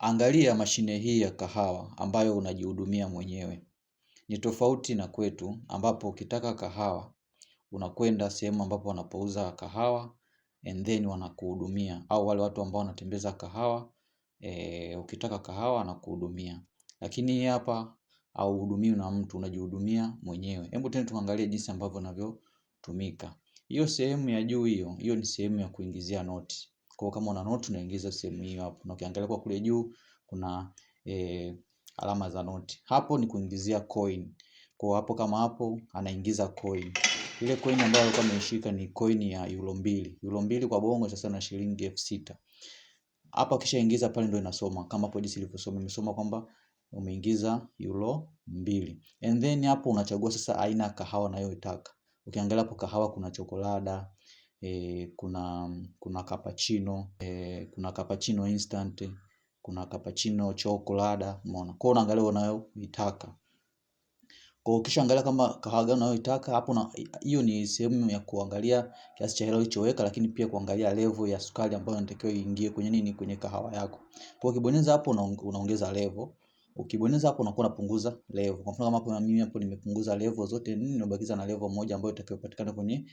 Angalia mashine hii ya kahawa ambayo unajihudumia mwenyewe. Ni tofauti na kwetu ambapo ukitaka kahawa unakwenda sehemu ambapo wanapouza kahawa and then wanakuhudumia, au wale watu ambao wanatembeza kahawa ukitaka kahawa wanakuhudumia. Lakini hapa hauhudumiwi na mtu, unajihudumia mwenyewe. Hebu tena tuangalie jinsi ambavyo inavyotumika. Hiyo sehemu ya juu hiyo ni sehemu ya kuingizia noti. Kwa kama una noti unaingiza sehemu hiyo hapo. Na ukiangalia kwa kule juu kuna alama za noti. Hapo ni kuingizia coin. Kwa hapo kama hapo anaingiza coin. Ile coin ambayo alikuwa ameishika ni coin ya euro 2. Euro 2 kwa bongo sasa na shilingi 6000. Hapa kisha ingiza pale ndio inasoma kama hapo jinsi ilivyosoma. Imesoma kwamba umeingiza euro 2. And then hapo unachagua sasa aina ya kahawa unayoitaka. Ukiangalia hapo kahawa kuna chokolada, kuna cappuccino, kuna cappuccino instant, kuna cappuccino chokolada, umeona. Kwa hiyo unaangalia unayoitaka. Kwa hiyo kisha angalia kama kahawa gani unayoitaka hapo, na hiyo ni sehemu ya kuangalia kiasi cha hela ulichoweka, lakini pia kuangalia level ya sukari ambayo inatakiwa iingie kwenye kahawa yako. Kwa hiyo ukibonyeza hapo unaongeza level. Ukibonyeza hapo unakuwa unapunguza level. Kwa mfano kama hapo mimi hapo nimepunguza level zote 4, nimebakiza na level moja ambayo itakayopatikana kwenye